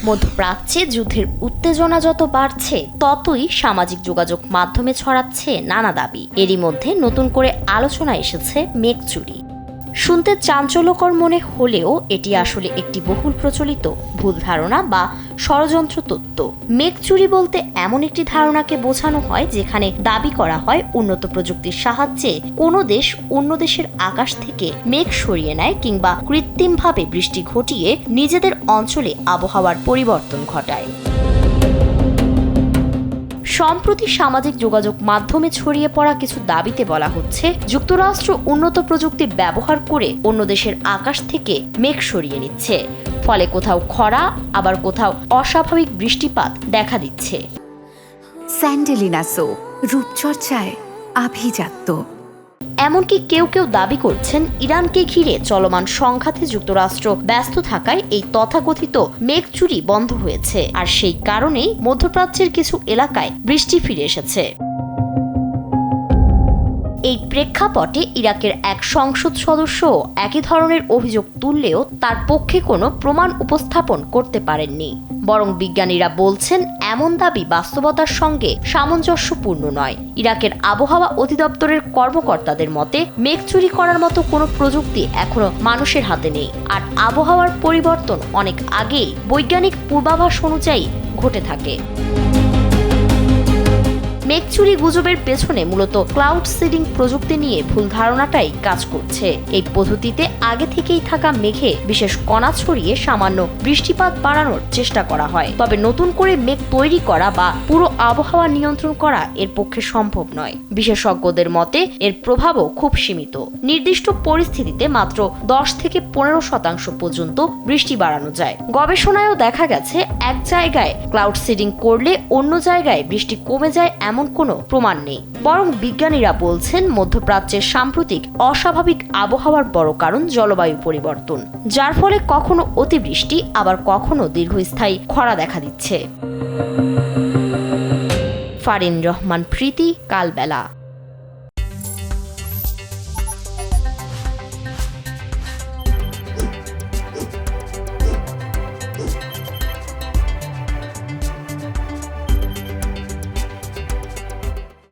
মধ্যপ্রাচ্যে যুদ্ধের উত্তেজনা যত বাড়ছে ততই সামাজিক যোগাযোগ মাধ্যমে ছড়াচ্ছে নানা দাবি। এরই মধ্যে নতুন করে আলোচনা এসেছে মেঘ চুরি। শুনতে চাঞ্চল্যকর মনে হলেও এটি আসলে একটি বহুল প্রচলিত ভুল ধারণা বা ষড়যন্ত্র তত্ত্ব। মেঘ চুরি বলতে এমন একটি ধারণাকে বোঝানো হয় যেখানে দাবি করা হয় উন্নত প্রযুক্তির সাহায্যে কোনো দেশ অন্য দেশের আকাশ থেকে মেঘ সরিয়ে নেয় কিংবা কৃত্রিমভাবে বৃষ্টি ঘটিয়ে নিজেদের অঞ্চলে আবহাওয়ার পরিবর্তন ঘটায়। সম্প্রতি সামাজিক যোগাযোগ মাধ্যমে ছড়িয়ে পড়া কিছু দাবিতে বলা হচ্ছে যুক্তরাষ্ট্র উন্নত প্রযুক্তি ব্যবহার করে অন্য দেশের আকাশ থেকে মেঘ সরিয়ে নিচ্ছে, ফলে কোথাও খরা আবার কোথাও অস্বাভাবিক বৃষ্টিপাত দেখা দিচ্ছে। স্যান্ডেলিনা সো রূপচর্চায় আভিজাত্য। এমনকি কেউ কেউ দাবি করছেন ইরানকে ঘিরে চলমান সংঘাতে যুক্তরাষ্ট্র ব্যস্ত থাকায় এই তথাকথিত মেঘ চুরি বন্ধ হয়েছে, আর সেই কারণেই মধ্যপ্রাচ্যের কিছু এলাকায় বৃষ্টি ফিরে এসেছে। এই প্রেক্ষাপটে ইরাকের এক সংসদ সদস্য একই ধরনের অভিযোগ তুললেও তার পক্ষে কোনো প্রমাণ উপস্থাপন করতে পারেননি। বরং বিজ্ঞানীরা বলছেন এমন দাবি বাস্তবতার সঙ্গে সামঞ্জস্যপূর্ণ নয়। ইরাকের আবহাওয়া অধিদপ্তরের কর্মকর্তাদের মতে মেঘ চুরি করার মতো কোনো প্রযুক্তি এখনো মানুষের হাতে নেই, আর আবহাওয়ার পরিবর্তন অনেক আগেই বৈজ্ঞানিক পূর্বাভাস অনুযায়ী ঘটে থাকে। মেঘ চুরি গুজবের পেছনে মূলত ক্লাউড সিডিং প্রযুক্তি নিয়ে ভুল ধারণাটাই কাজ করছে। এই পদ্ধতিতে আগে থেকেই থাকা মেঘে বিশেষ কণা ছড়িয়ে সামান্য বৃষ্টিপাত বাড়ানোর চেষ্টা করা হয়, তবে নতুন করে মেঘ তৈরি করা বা পুরো আবহাওয়া নিয়ন্ত্রণ করা এর পক্ষে সম্ভব নয়। বিশেষজ্ঞদের মতে এর প্রভাবও খুব সীমিত। নির্দিষ্ট পরিস্থিতিতে মাত্র 10 থেকে 15% পর্যন্ত বৃষ্টি বাড়ানো যায়। গবেষণায়ও দেখা গেছে এক জায়গায় ক্লাউড সিডিং করলে অন্য জায়গায় বৃষ্টি কমে যায় এমন কোনো প্রমাণ নেই। বরং বিজ্ঞানীরা বলছেন মধ্যপ্রাচ্যের সাম্প্রতিক অস্বাভাবিক আবহাওয়ার বড় কারণ জলবায়ু পরিবর্তন, যার ফলে কখনো অতিবৃষ্টি আবার কখনো দীর্ঘস্থায়ী খরা দেখা দিচ্ছে। ফারিন রহমান প্রীতি, কালবেলা।